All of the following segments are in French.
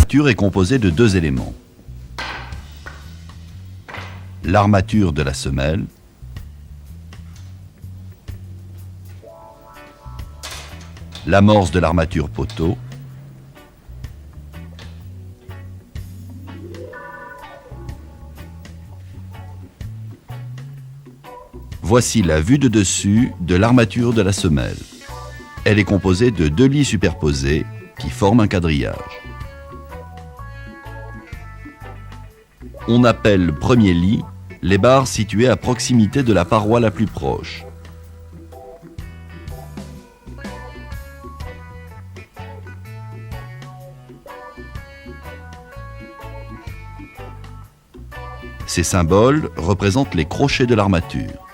l'armature est composée de deux éléments. L'armature de la semelle l'amorce de l'armature poteau voici la vue de dessus de l'armature de la semelle. Elle est composée de deux lits superposés qui forment un quadrillage. On appelle premier lit les barres situées à proximité de la paroi la plus proche. Ces symboles représentent les crochets de l'armature.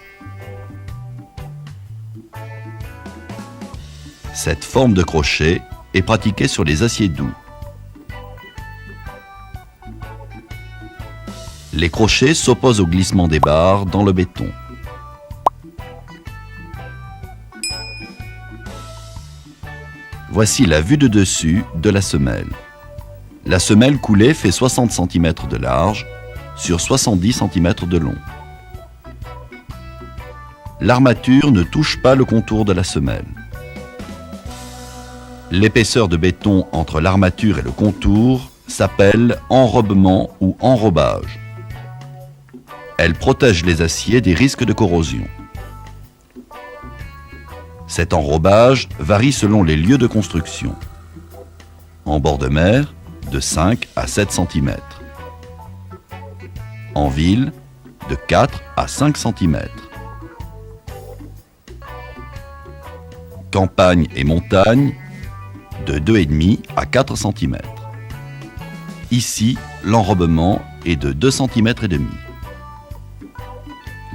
Cette forme de crochet est pratiquée sur les aciers doux. Les crochets s'opposent au glissement des barres dans le béton. Voici la vue de dessus de la semelle. La semelle coulée fait 60 cm de large sur 70 cm de long. L'armature ne touche pas le contour de la semelle. L'épaisseur de béton entre l'armature et le contour s'appelle enrobement ou enrobage. Elle protège les aciers des risques de corrosion. Cet enrobage varie selon les lieux de construction. En bord de mer, de 5 à 7 cm. En ville, de 4 à 5 cm. Campagne et montagne, de 2,5 à 4 cm. Ici, l'enrobement est de 2,5 cm.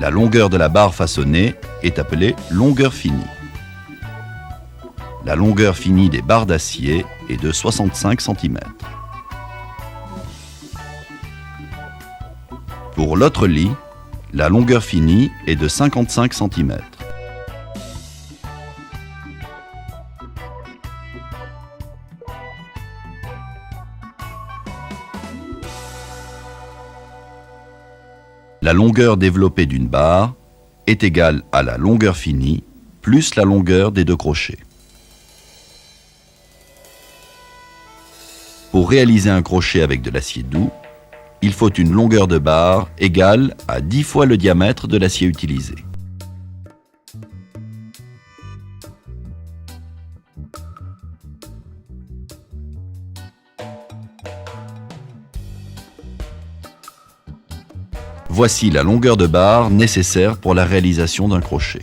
La longueur de la barre façonnée est appelée longueur finie. La longueur finie des barres d'acier est de 65 cm. Pour l'autre lit, la longueur finie est de 55 cm. La longueur développée d'une barre est égale à la longueur finie plus la longueur des deux crochets. Pour réaliser un crochet avec de l'acier doux, il faut une longueur de barre égale à 10 fois le diamètre de l'acier utilisé. Voici la longueur de barre nécessaire pour la réalisation d'un crochet.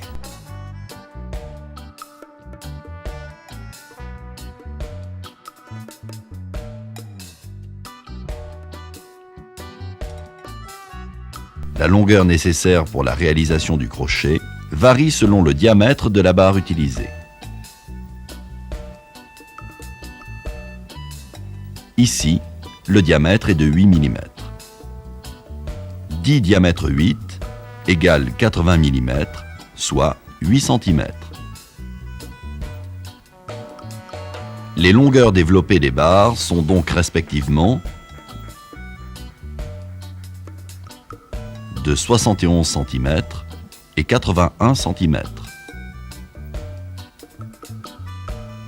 La longueur nécessaire pour la réalisation du crochet varie selon le diamètre de la barre utilisée. Ici, le diamètre est de 8 mm. 10 diamètre 8 égale 80 mm, soit 8 cm. Les longueurs développées des barres sont donc respectivement de 71 cm et 81 cm.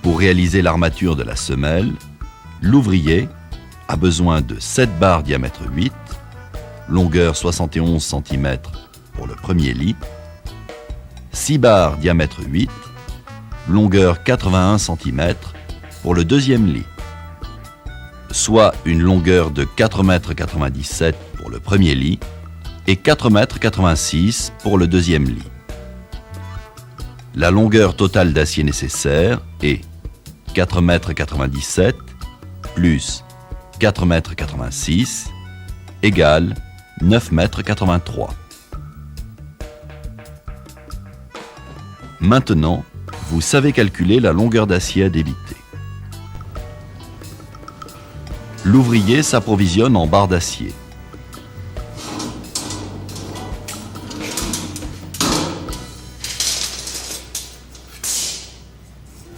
Pour réaliser l'armature de la semelle, l'ouvrier a besoin de 7 barres diamètre 8, longueur 71 cm pour le premier lit, 6 barres diamètre 8, longueur 81 cm pour le deuxième lit, soit une longueur de 4,97 m pour le premier lit et 4,86 m pour le deuxième lit. La longueur totale d'acier nécessaire est 4,97 m plus 4,86 m égale 9,83 m. Maintenant, vous savez calculer la longueur d'acier à débiter. L'ouvrier s'approvisionne en barres d'acier.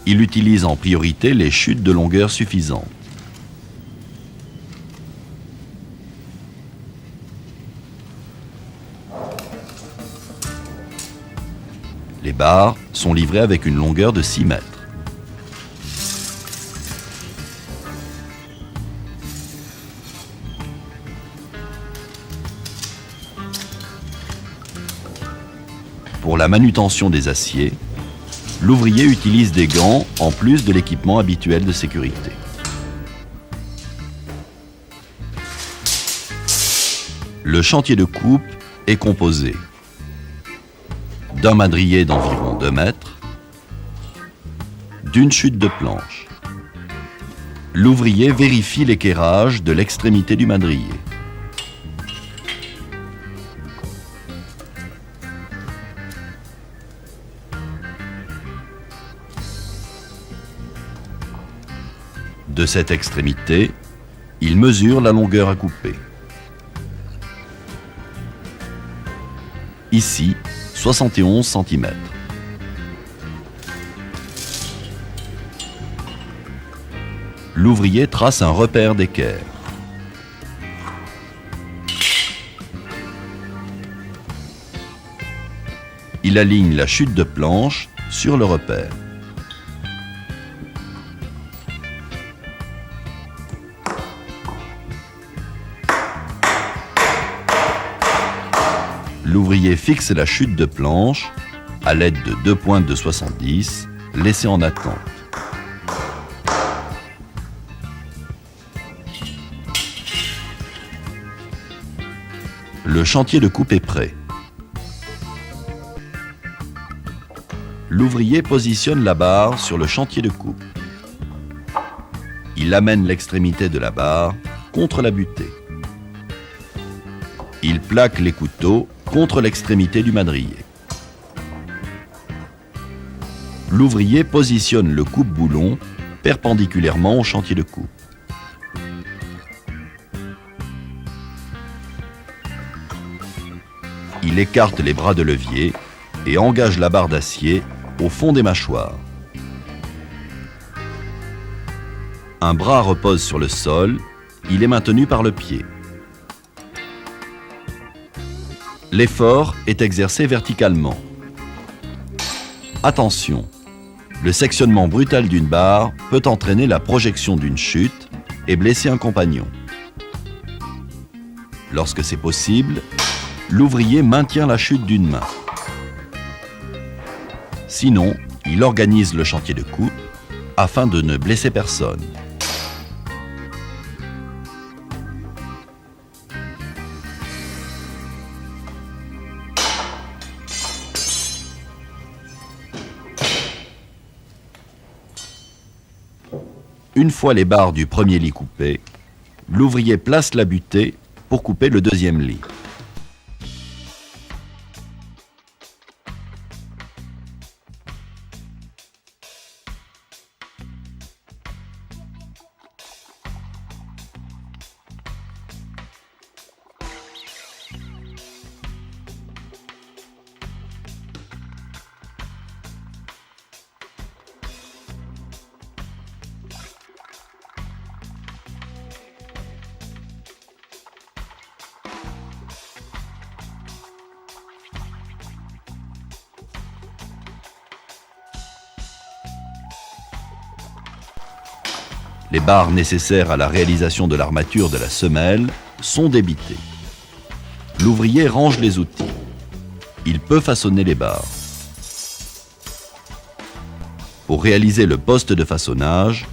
Il utilise en priorité les chutes de longueur suffisantes. barres sont livrées avec une longueur de 6 mètres. Pour la manutention des aciers, l'ouvrier utilise des gants en plus de l'équipement habituel de sécurité. Le chantier de coupe est composé d'un madrier d'environ 2 mètres, d'une chute de planche. L'ouvrier vérifie l'équerrage de l'extrémité du madrier. De cette extrémité, il mesure la longueur à couper. Ici, 71 cm. L'ouvrier trace un repère d'équerre. Il aligne la chute de planche sur le repère. L'ouvrier fixe la chute de planche à l'aide de 2 pointes de 70 laissées en attente. Le chantier de coupe est prêt. L'ouvrier positionne la barre sur le chantier de coupe. Il amène l'extrémité de la barre contre la butée. Il plaque les couteaux contre l'extrémité du madrier. L'ouvrier positionne le coupe-boulon perpendiculairement au chantier de coupe. Il écarte les bras de levier et engage la barre d'acier au fond des mâchoires. Un bras repose sur le sol, il est maintenu par le pied. L'effort est exercé verticalement. Attention, le sectionnement brutal d'une barre peut entraîner la projection d'une chute et blesser un compagnon. Lorsque c'est possible, l'ouvrier maintient la chute d'une main. Sinon, il organise le chantier de coupe afin de ne blesser personne. Une fois les barres du premier lit coupées, l'ouvrier place la butée pour couper le deuxième lit. Les barres nécessaires à la réalisation de l'armature de la semelle sont débitées. L'ouvrier range les outils. Il peut façonner les barres. Pour réaliser le poste de façonnage,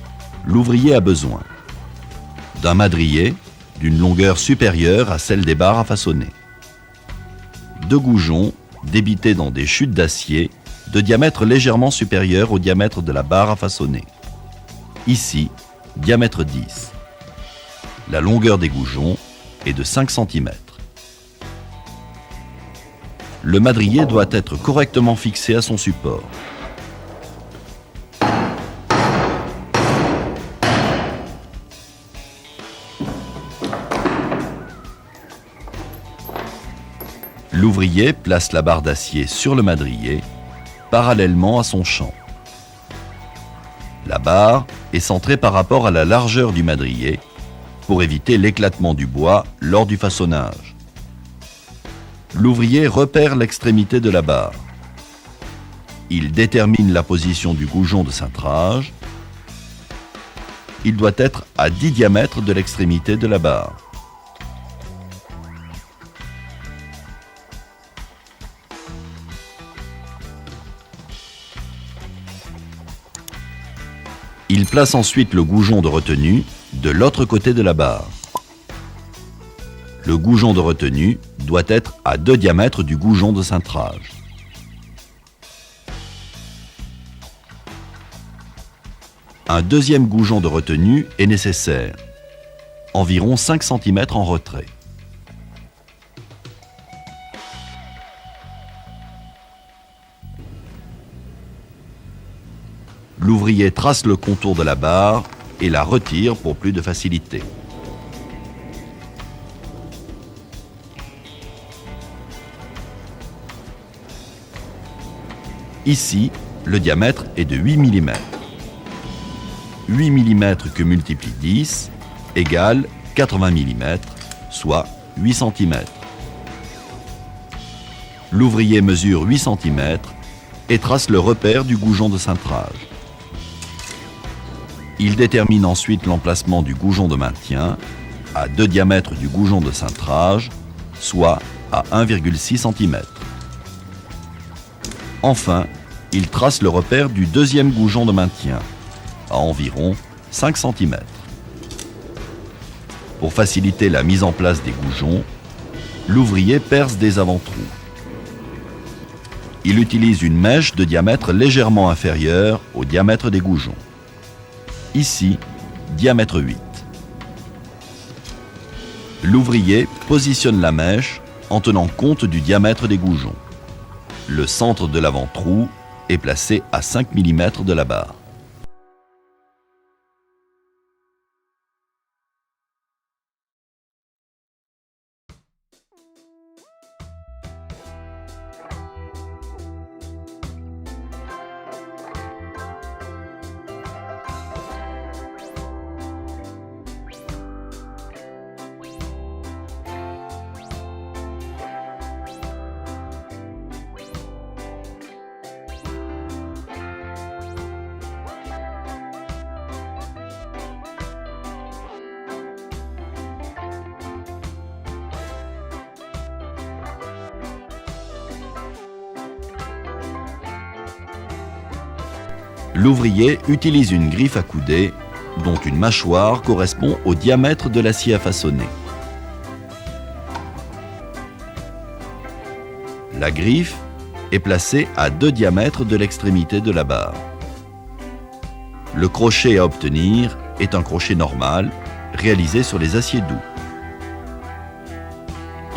l'ouvrier a besoin d'un madrier d'une longueur supérieure à celle des barres à façonner, de goujons débités dans des chutes d'acier de diamètre légèrement supérieur au diamètre de la barre à façonner. Ici, diamètre 10. La longueur des goujons est de 5 cm. Le madrier doit être correctement fixé à son support. L'ouvrier place la barre d'acier sur le madrier, parallèlement à son champ. La barre est centrée par rapport à la largeur du madrier pour éviter l'éclatement du bois lors du façonnage. L'ouvrier repère l'extrémité de la barre. Il détermine la position du goujon de cintrage. Il doit être à 10 diamètres de l'extrémité de la barre. Il place ensuite le goujon de retenue de l'autre côté de la barre. Le goujon de retenue doit être à 2 diamètres du goujon de cintrage. Un deuxième goujon de retenue est nécessaire, environ 5 cm en retrait. L'ouvrier trace le contour de la barre et la retire pour plus de facilité. Ici, le diamètre est de 8 mm. 8 mm que multiplie 10 égale 80 mm, soit 8 cm. L'ouvrier mesure 8 cm et trace le repère du goujon de cintrage. Il détermine ensuite l'emplacement du goujon de maintien à 2 diamètres du goujon de cintrage, soit à 1,6 cm. Enfin, il trace le repère du deuxième goujon de maintien, à environ 5 cm. Pour faciliter la mise en place des goujons, l'ouvrier perce des avant-trous. Il utilise une mèche de diamètre légèrement inférieur au diamètre des goujons. Ici, diamètre 8. L'ouvrier positionne la mèche en tenant compte du diamètre des goujons. Le centre de l'avant-trou est placé à 5 mm de la barre. L'ouvrier utilise une griffe à coudée dont une mâchoire correspond au diamètre de l'acier à façonner. La griffe est placée à 2 diamètres de l'extrémité de la barre. Le crochet à obtenir est un crochet normal réalisé sur les aciers doux.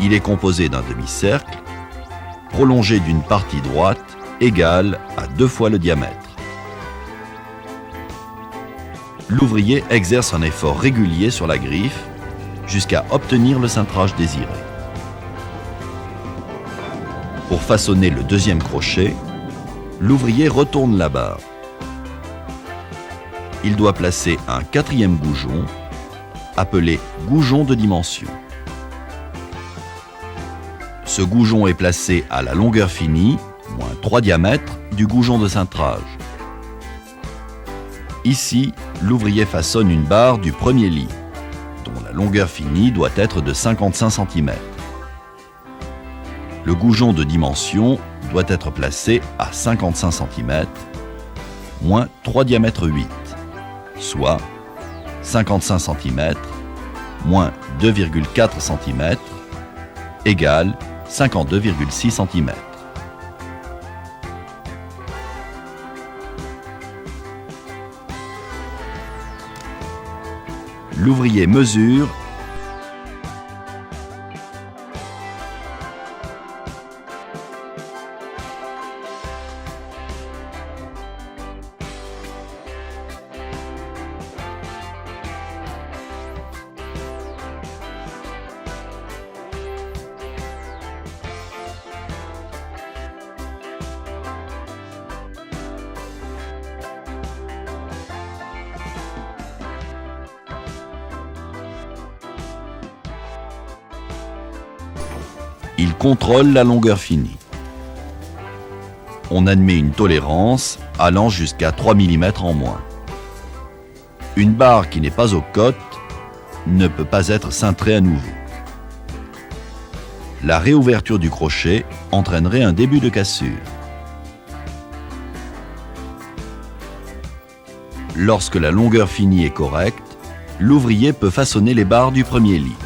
Il est composé d'un demi-cercle prolongé d'une partie droite égale à 2 fois le diamètre. L'ouvrier exerce un effort régulier sur la griffe jusqu'à obtenir le cintrage désiré. Pour façonner le deuxième crochet, l'ouvrier retourne la barre. Il doit placer un 4e goujon, appelé goujon de dimension. Ce goujon est placé à la longueur finie, moins 3 diamètres, du goujon de cintrage. Ici, l'ouvrier façonne une barre du premier lit, dont la longueur finie doit être de 55 cm. Le goujon de dimension doit être placé à 55 cm, moins 3 diamètres 8, soit 55 cm, moins 2,4 cm, égale 52,6 cm. L'ouvrier mesure Il contrôle la longueur finie. on admet une tolérance allant jusqu'à 3 mm en moins. Une barre qui n'est pas aux côtes ne peut pas être cintrée à nouveau. La réouverture du crochet entraînerait un début de cassure. Lorsque la longueur finie est correcte, l'ouvrier peut façonner les barres du premier lit.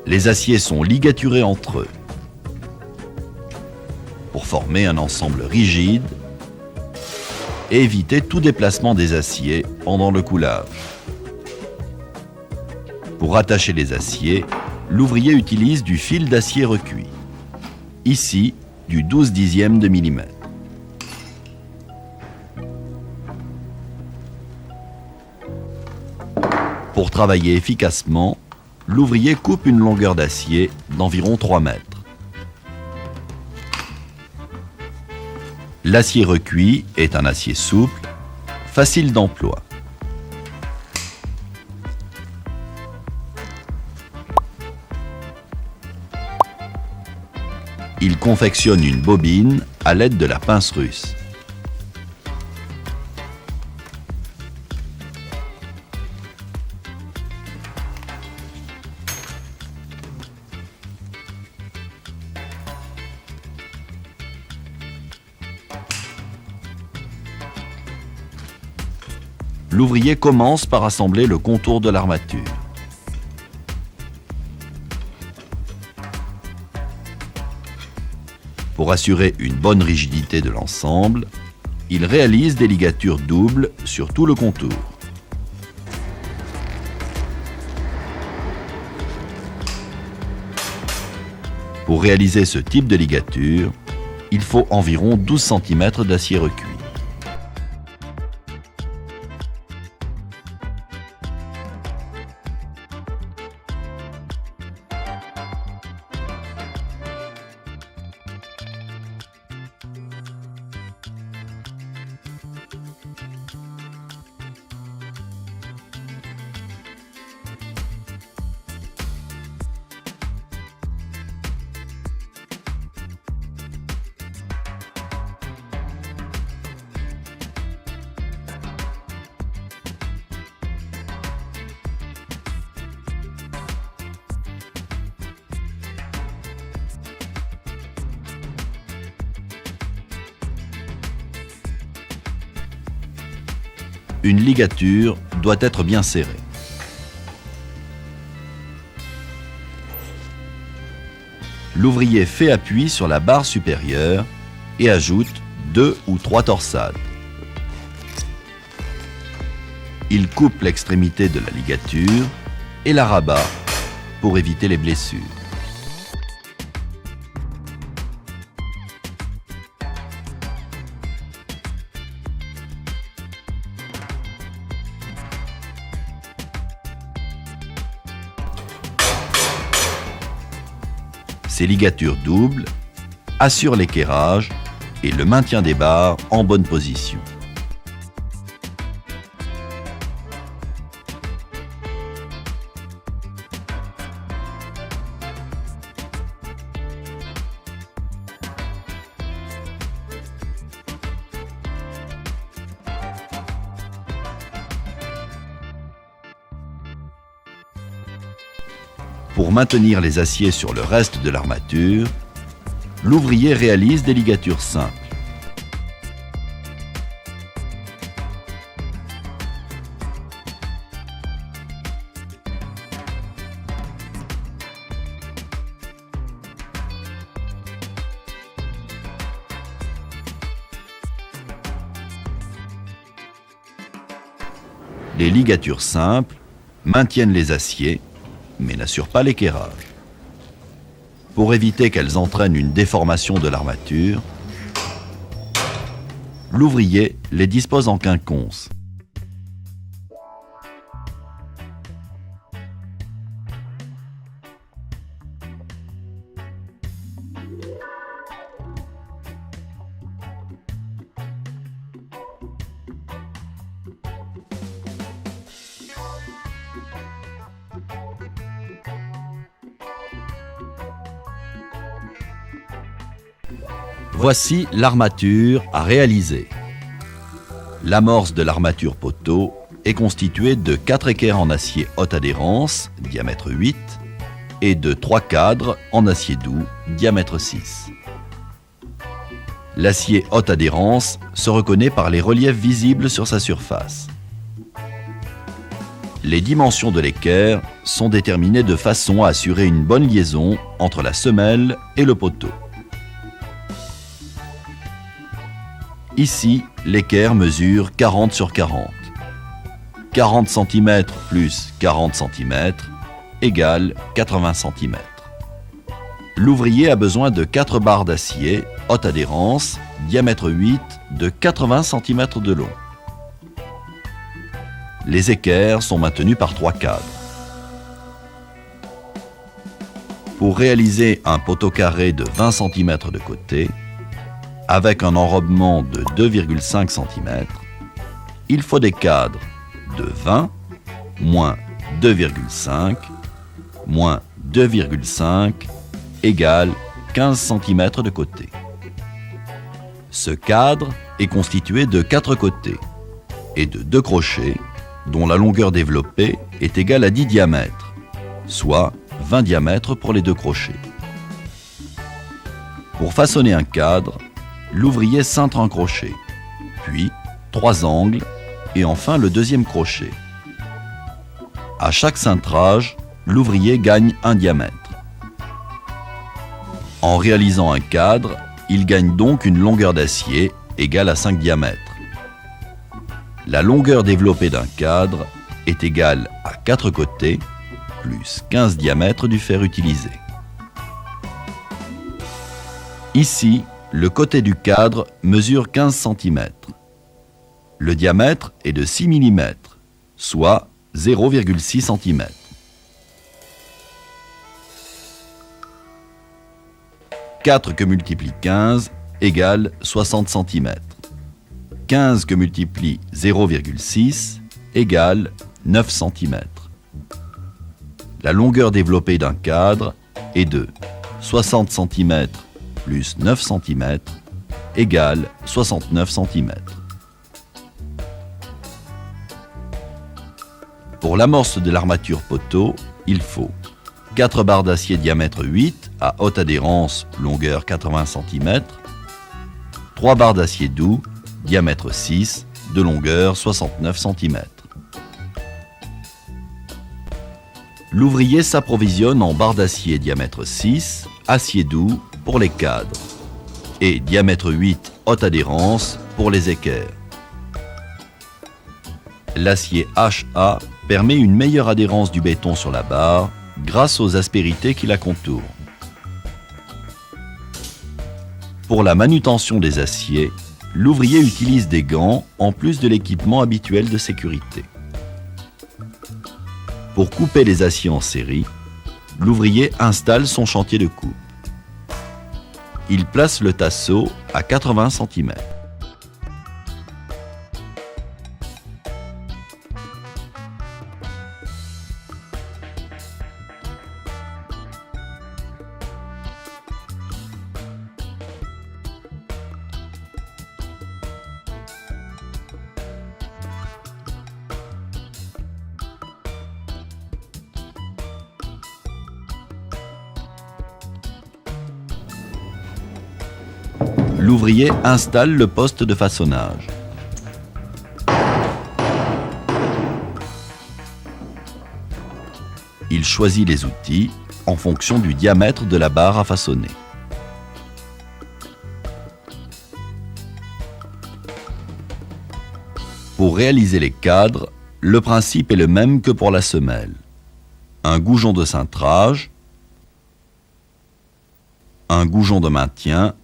Les aciers sont ligaturés entre eux pour former un ensemble rigide et éviter tout déplacement des aciers pendant le coulage. Pour attacher les aciers, l'ouvrier utilise du fil d'acier recuit, ici du 12/10 de millimètre. Pour travailler efficacement, l'ouvrier coupe une longueur d'acier d'environ 3 mètres. L'acier recuit est un acier souple, facile d'emploi. Il confectionne une bobine à l'aide de la pince russe. L'ouvrier commence par assembler le contour de l'armature. Pour assurer une bonne rigidité de l'ensemble, il réalise des ligatures doubles sur tout le contour. Pour réaliser ce type de ligature, il faut environ 12 cm d'acier recuit. une ligature doit être bien serrée. L'ouvrier fait appui sur la barre supérieure et ajoute 2 ou 3 torsades. Il coupe l'extrémité de la ligature et la rabat pour éviter les blessures. Ces ligatures doubles assurent l'équerrage et le maintien des barres en bonne position. Pour maintenir les aciers sur le reste de l'armature, l'ouvrier réalise des ligatures simples. Les ligatures simples maintiennent les aciers mais n'assurent pas l'équerrage. Pour éviter qu'elles entraînent une déformation de l'armature, l'ouvrier les dispose en quinconce. Voici l'armature à réaliser. L'amorce de l'armature poteau est constituée de 4 équerres en acier haute adhérence, diamètre 8, et de 3 cadres en acier doux, diamètre 6. L'acier haute adhérence se reconnaît par les reliefs visibles sur sa surface. Les dimensions de l'équerre sont déterminées de façon à assurer une bonne liaison entre la semelle et le poteau. Ici, l'équerre mesure 40 sur 40. 40 cm plus 40 cm égale 80 cm. L'ouvrier a besoin de 4 barres d'acier, haute adhérence, diamètre 8, de 80 cm de long. Les équerres sont maintenues par 3 cadres. Pour réaliser un poteau carré de 20 cm de côté, avec un enrobement de 2,5 cm, il faut des cadres de 20 moins 2,5 moins 2,5 égale 15 cm de côté. Ce cadre est constitué de 4 côtés et de 2 crochets dont la longueur développée est égale à 10 diamètres, soit 20 diamètres pour les 2 crochets. Pour façonner un cadre, l'ouvrier cintre un crochet, puis 3 angles et enfin le deuxième crochet. À chaque cintrage, l'ouvrier gagne 1 diamètre. En réalisant un cadre, il gagne donc une longueur d'acier égale à 5 diamètres. La longueur développée d'un cadre est égale à 4 côtés plus 15 diamètres du fer utilisé. Ici, le côté du cadre mesure 15 cm. Le diamètre est de 6 mm, soit 0,6 cm. « 4 que multiplie 15 égale 60 cm. 15 que multiplie 0,6 égale 9 cm. La longueur développée d'un cadre est de 60 cm plus 9 cm égale 69 cm. Pour l'amorce de l'armature poteau, il faut 4 barres d'acier diamètre 8 à haute adhérence, longueur 80 cm, 3 barres d'acier doux, diamètre 6, de longueur 69 cm. L'ouvrier s'approvisionne en barres d'acier diamètre 6, acier doux pour les cadres, et diamètre 8, haute adhérence pour les équerres. L'acier HA permet une meilleure adhérence du béton sur la barre grâce aux aspérités qui la contournent. Pour la manutention des aciers, l'ouvrier utilise des gants en plus de l'équipement habituel de sécurité. Pour couper les aciers en série, l'ouvrier installe son chantier de coupe. Il place le tasseau à 80 cm. L'ouvrier installe le poste de façonnage. Il choisit les outils en fonction du diamètre de la barre à façonner. Pour réaliser les cadres, le principe est le même que pour la semelle. Un goujon de cintrage, un goujon de maintien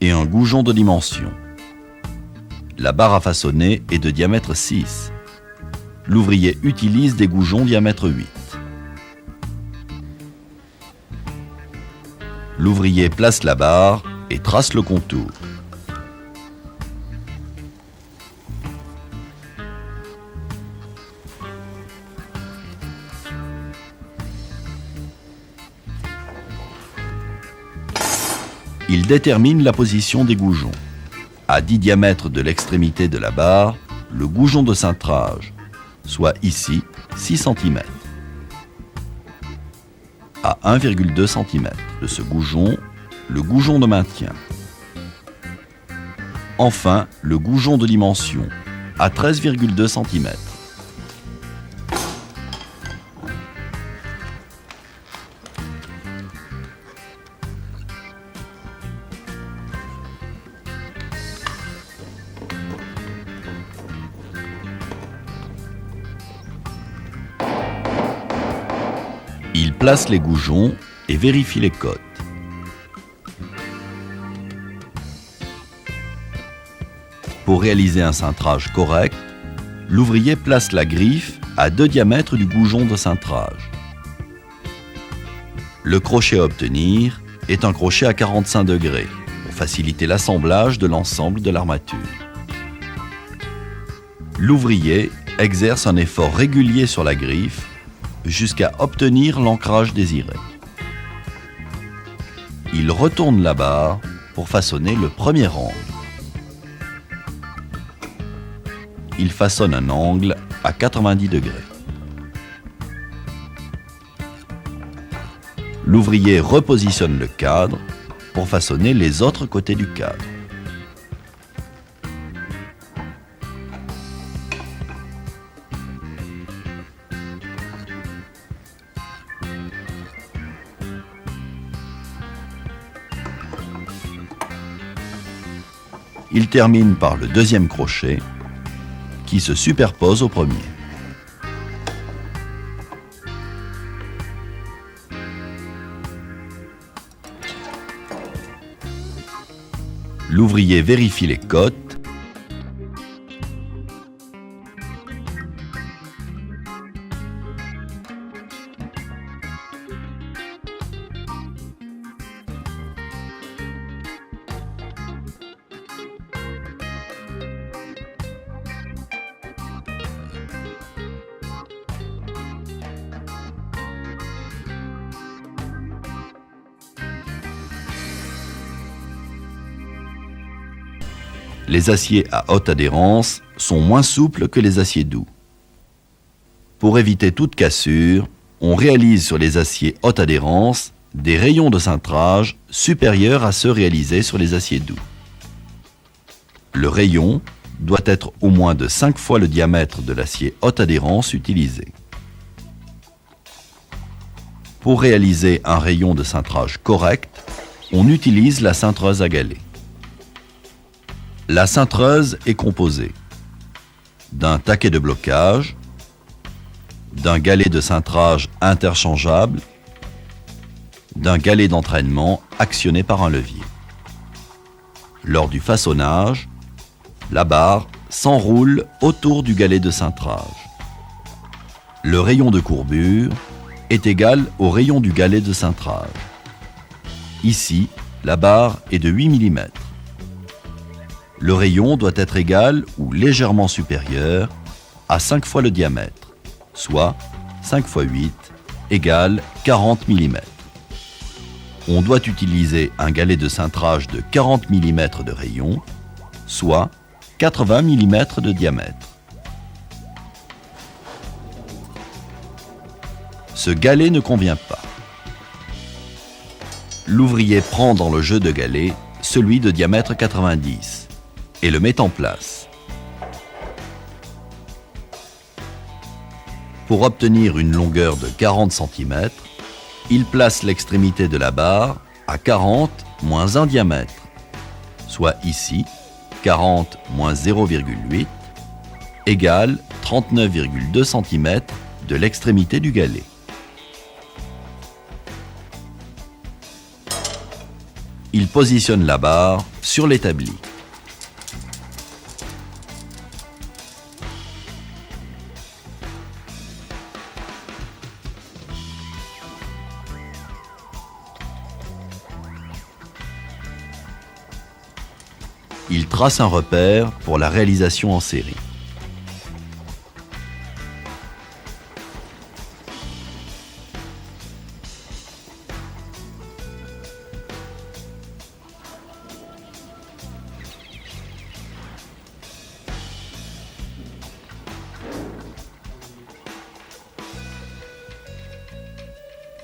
et un goujon de dimension. La barre à façonner est de diamètre 6. L'ouvrier utilise des goujons diamètre 8. L'ouvrier place la barre et trace le contour. Il détermine la position des goujons. À 10 diamètres de l'extrémité de la barre, le goujon de cintrage, soit ici 6 cm. À 1,2 cm de ce goujon, le goujon de maintien. Enfin, le goujon de dimension, à 13,2 cm. Il place les goujons et vérifie les cotes. Pour réaliser un cintrage correct, l'ouvrier place la griffe à 2 diamètres du goujon de cintrage. Le crochet à obtenir est un crochet à 45 degrés pour faciliter l'assemblage de l'ensemble de l'armature. L'ouvrier exerce un effort régulier sur la griffe jusqu'à obtenir l'ancrage désiré. Il retourne la barre pour façonner le premier angle. Il façonne un angle à 90 degrés. L'ouvrier repositionne le cadre pour façonner les autres côtés du cadre. Il termine par le deuxième crochet qui se superpose au premier. L'ouvrier vérifie les cotes Les aciers à haute adhérence sont moins souples que les aciers doux. Pour éviter toute cassure, on réalise sur les aciers haute adhérence des rayons de cintrage supérieurs à ceux réalisés sur les aciers doux. Le rayon doit être au moins de 5 fois le diamètre de l'acier haute adhérence utilisé. Pour réaliser un rayon de cintrage correct, on utilise la cintreuse à galets. La cintreuse est composée d'un taquet de blocage, d'un galet de cintrage interchangeable, d'un galet d'entraînement actionné par un levier. Lors du façonnage, la barre s'enroule autour du galet de cintrage. Le rayon de courbure est égal au rayon du galet de cintrage. Ici, la barre est de 8 mm. Le rayon doit être égal ou légèrement supérieur à 5 fois le diamètre, soit 5 x 8 égale 40 mm. On doit utiliser un galet de cintrage de 40 mm de rayon, soit 80 mm de diamètre. Ce galet ne convient pas. L'ouvrier prend dans le jeu de galets celui de diamètre 90 et le met en place. Pour obtenir une longueur de 40 cm, il place l'extrémité de la barre à 40 moins 1 diamètre, soit ici 40 moins 0,8 égale 39,2 cm de l'extrémité du galet. Il positionne la barre sur l'établi. Il trace un repère pour la réalisation en série.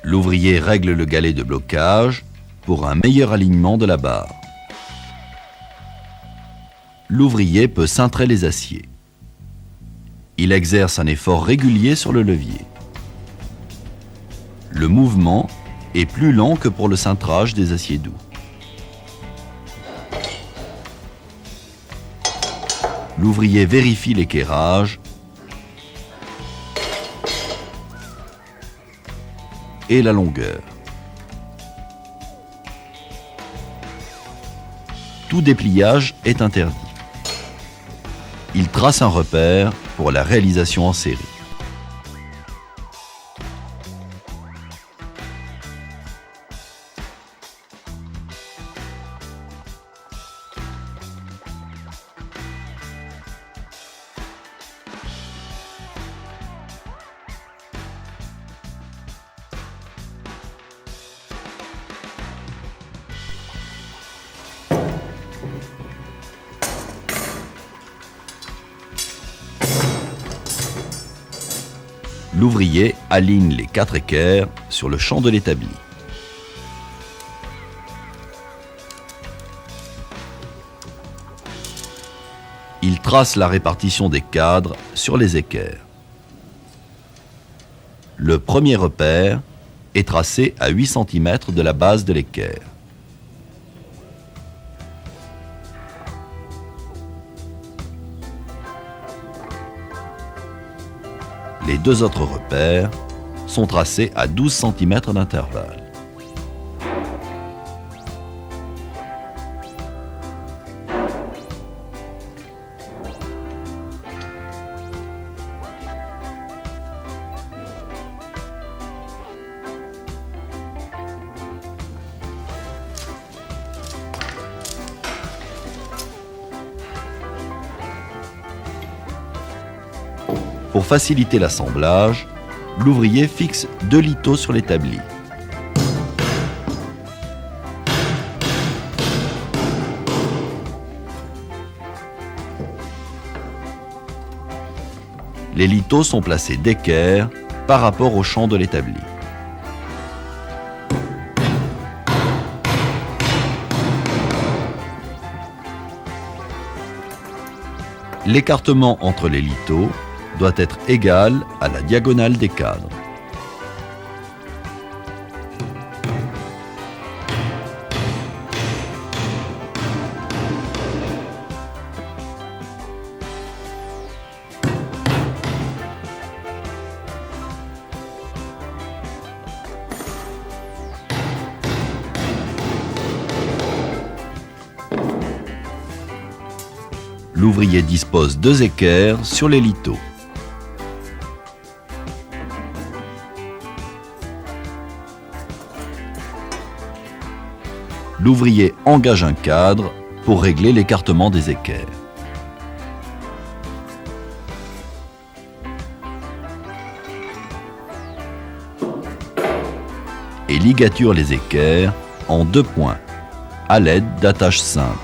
L'ouvrier règle le galet de blocage pour un meilleur alignement de la barre. L'ouvrier peut cintrer les aciers. Il exerce un effort régulier sur le levier. Le mouvement est plus lent que pour le cintrage des aciers doux. L'ouvrier vérifie l'équerrage et la longueur. Tout dépliage est interdit. Il trace un repère pour la réalisation en série. L'ouvrier aligne les 4 équerres sur le champ de l'établi. Il trace la répartition des cadres sur les équerres. Le premier repère est tracé à 8 cm de la base de l'équerre. Les 2 autres repères sont tracés à 12 cm d'intervalle. Pour faciliter l'assemblage, l'ouvrier fixe 2 lithos sur l'établi. Les lithos sont placés d'équerre par rapport au champ de l'établi. L'écartement entre les lithos doit être égal à la diagonale des cadres. L'ouvrier dispose 2 équerres sur les lithos. L'ouvrier engage un cadre pour régler l'écartement des équerres. Et ligature les équerres en 2 points à l'aide d'attaches simples.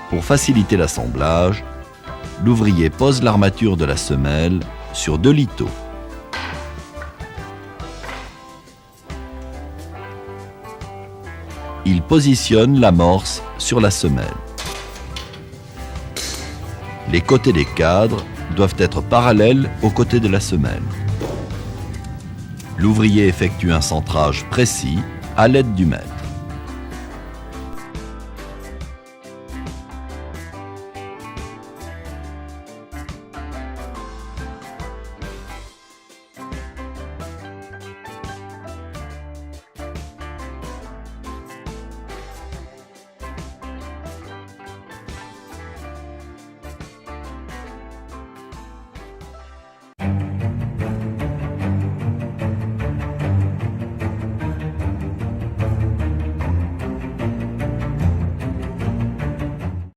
Pour faciliter l'assemblage, l'ouvrier pose l'armature de la semelle sur 2 lithos. Il positionne l'amorce sur la semelle. Les côtés des cadres doivent être parallèles aux côtés de la semelle. L'ouvrier effectue un centrage précis à l'aide du mètre.